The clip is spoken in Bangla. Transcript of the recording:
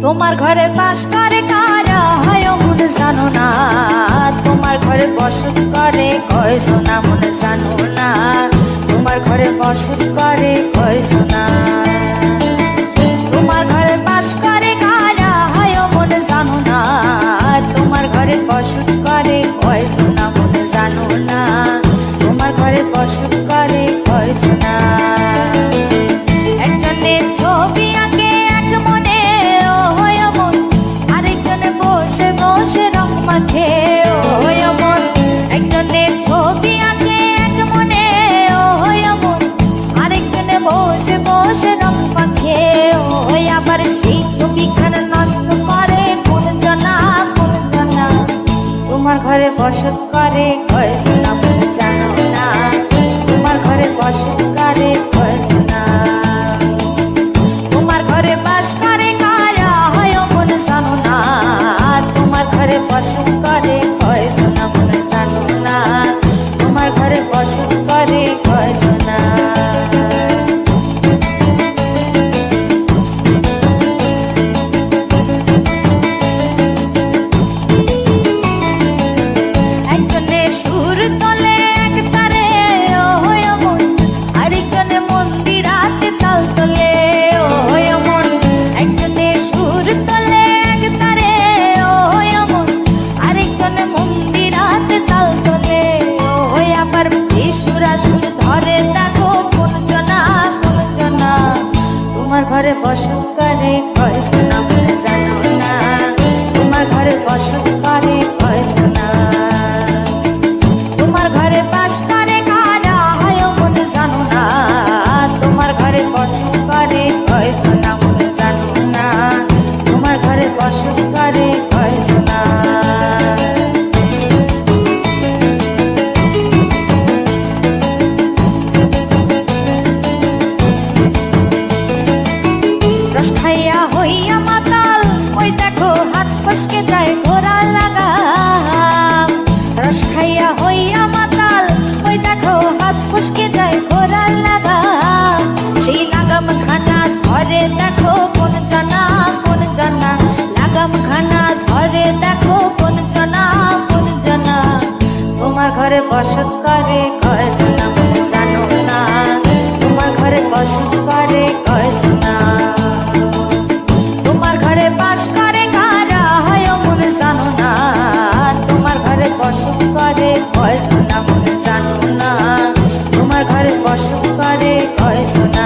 তোমার ঘরে বাস করে কারা হয় মন জানো না, তোমার ঘরে বসত করে কয়জন মন জানো না, তোমার ঘরে বসত করে কয়জন। তোমার ঘরে বাস করে কারা হয় মন জানো না, তোমার ঘরে বসত করে কয়জন মন জানো না, তোমার ঘরে বসত করে কয়জন। একজনে ছবি আঁকে এক মনে ও হয় মন, আরেকজনে বসে বসে রং মাখে ও হয় মন। একজনে ছবি আঁকে এক মনে ও হয় মন, আরেকজনে বসে বসে রং মাখে ও হয়। আবার সেই ছবিখানা নষ্ট করে কোন জনা কোন জনা, তোমার ঘরে বসত করে কয়জন মন জানো না, তোমার ঘরে বসত করে কয়জন। তোমার ঘরে বাস করে কারা হয় মন জানো না, তোমার ঘরে বসত করে কয়জন মন জানো না, তোমার ঘরে বসত করে কয়জন। একজনে সুর তোলে এক তারে ও হয় মন, আরেকজনে মন্দিরাতে তাল তোলে ও হয় মন। একজনে সুর তোলে এক তারে ও হয় মন, আরেকজনে মন্দিরাতে তাল তোলে ও হয়। আবার সুরা সুর ধরে দেখো কোন জনা কোন জনা, তোমার ঘরে বসত করে কয়জন মন জানো না, তোমার ঘরে বসত করে কয়জন। তোমার ঘরে বাস করে কারা হয় মন জানো না, তোমার ঘরে বসত করে কয়জন মন জানো না, তোমার ঘরে বসত করে কয়জন। রস খাইয়া হইয়া মাতাল ওই দেখো হাত ফসকে যায় ঘোড়া লাগাম। রস খাইয়া হইয়া মাতাল ওই দেখো হাত ফসকে যায় ঘোড়া লাগাম। সেই লাগাম খানা ধরে দেখো কোন জনা কোন জনা, লাগাম খানা ধরে দেখো কোন জনা কোন জনা, তোমার ঘরে বসত করে কয়জন মন জানো না, তোমার ঘরে বসত করে কয়জন। তোমার ঘরে বাস করে কারা হয় মন জানো না, তোমার ঘরে বসত করে কয়জন মন জানো না, তোমার ঘরে বসত করে কয়জন।